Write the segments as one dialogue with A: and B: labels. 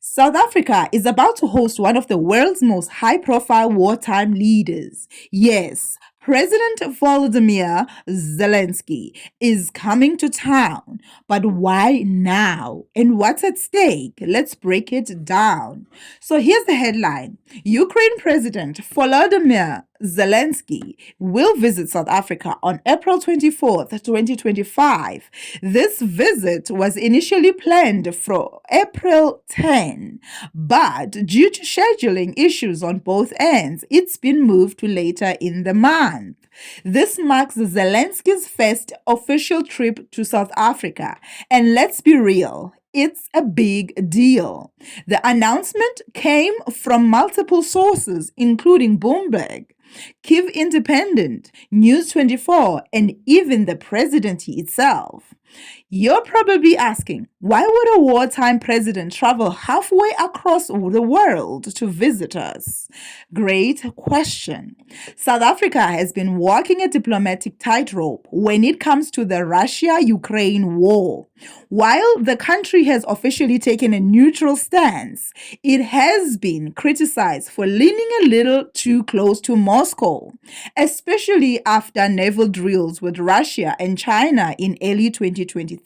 A: South Africa is about to host one of the world's most high profile wartime leaders. Yes, President Volodymyr Zelensky is coming to town. But why now? And what's at stake? Let's break it down. So here's the headline: Ukraine President Volodymyr Zelensky will visit South Africa on April 24th, 2025. This visit was initially planned for April 10, but due to scheduling issues on both ends, it's been moved to later in the month. This marks Zelensky's first official trip to South Africa, and let's be real, it's a big deal. The announcement came from multiple sources, including Bloomberg, Kyiv Independent, News 24, and even the presidency itself. You're probably asking, why would a wartime president travel halfway across the world to visit us? Great question. South Africa has been walking a diplomatic tightrope when it comes to the Russia-Ukraine war. While the country has officially taken a neutral stance, it has been criticized for leaning a little too close to Moscow, especially after naval drills with Russia and China in early 2023.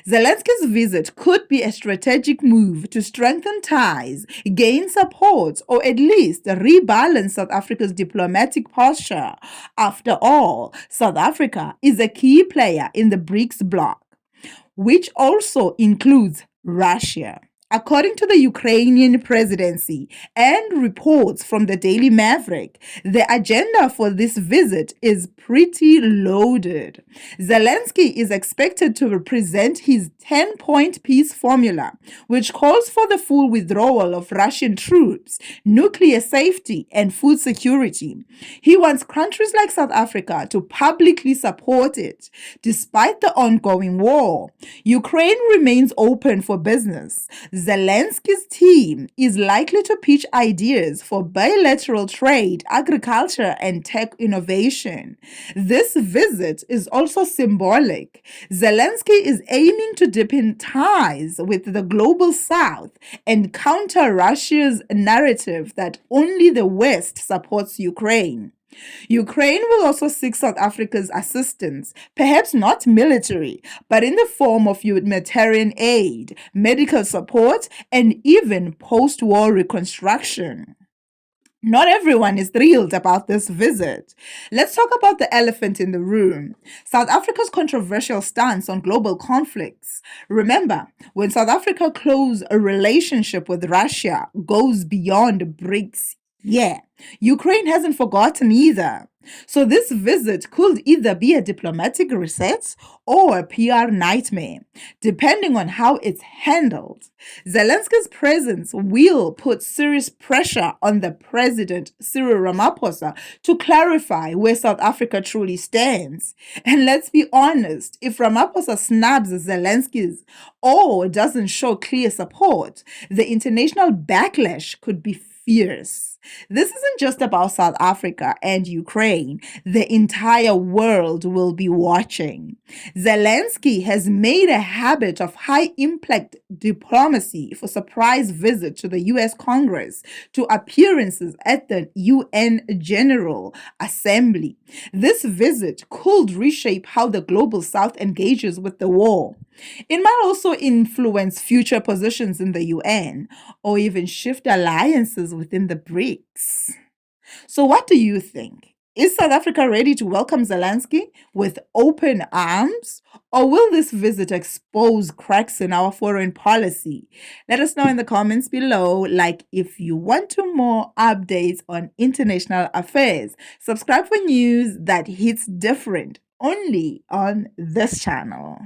A: Zelensky's visit could be a strategic move to strengthen ties, gain support, or at least rebalance South Africa's diplomatic posture. After all, South Africa is a key player in the BRICS bloc, which also includes Russia. According to the Ukrainian presidency and reports from the Daily Maverick, the agenda for this visit is pretty loaded. Zelensky is expected to present his 10-point peace formula, which calls for the full withdrawal of Russian troops, nuclear safety, and food security. He wants countries like South Africa to publicly support it. Despite the ongoing war, Ukraine remains open for business. Zelensky's team is likely to pitch ideas for bilateral trade, agriculture, and tech innovation. This visit is also symbolic. Zelensky is aiming to deepen ties with the global south and counter Russia's narrative that only the West supports Ukraine. Ukraine will also seek South Africa's assistance, perhaps not military, but in the form of humanitarian aid, medical support, and even post-war reconstruction. Not everyone is thrilled about this visit. Let's talk about the elephant in the room: South Africa's controversial stance on global conflicts. Remember, when South Africa close a relationship with Russia goes beyond BRICS, Ukraine hasn't forgotten either. So this visit could either be a diplomatic reset or a PR nightmare, depending on how it's handled. Zelensky's presence will put serious pressure on the president, Cyril Ramaphosa, to clarify where South Africa truly stands. And let's be honest, if Ramaphosa snubs Zelensky's or doesn't show clear support, the international backlash could be fierce. This isn't just about South Africa and Ukraine. The entire world will be watching. Zelensky has made a habit of high-impact diplomacy for surprise visits to the U.S. Congress, to appearances at the UN General Assembly. This visit could reshape how the global South engages with the war. It might also influence future positions in the UN or even shift alliances within the BRICS. So, what do you think? Is South Africa ready to welcome Zelensky with open arms? Or will this visit expose cracks in our foreign policy? Let us know in the comments below. Like, if you want to more updates on international affairs, subscribe for news that hits different only on this channel.